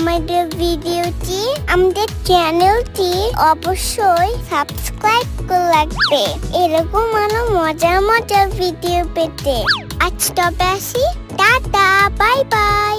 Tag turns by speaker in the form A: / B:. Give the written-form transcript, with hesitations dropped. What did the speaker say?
A: আমাদের ভিডিওটি, আমাদের চ্যানেলটি অবশ্যই সাবস্ক্রাইব করে রাখবে এরকম আরো মজার মজার ভিডিও পেতে। আজ তবে আসি, টাটা, বাই বাই।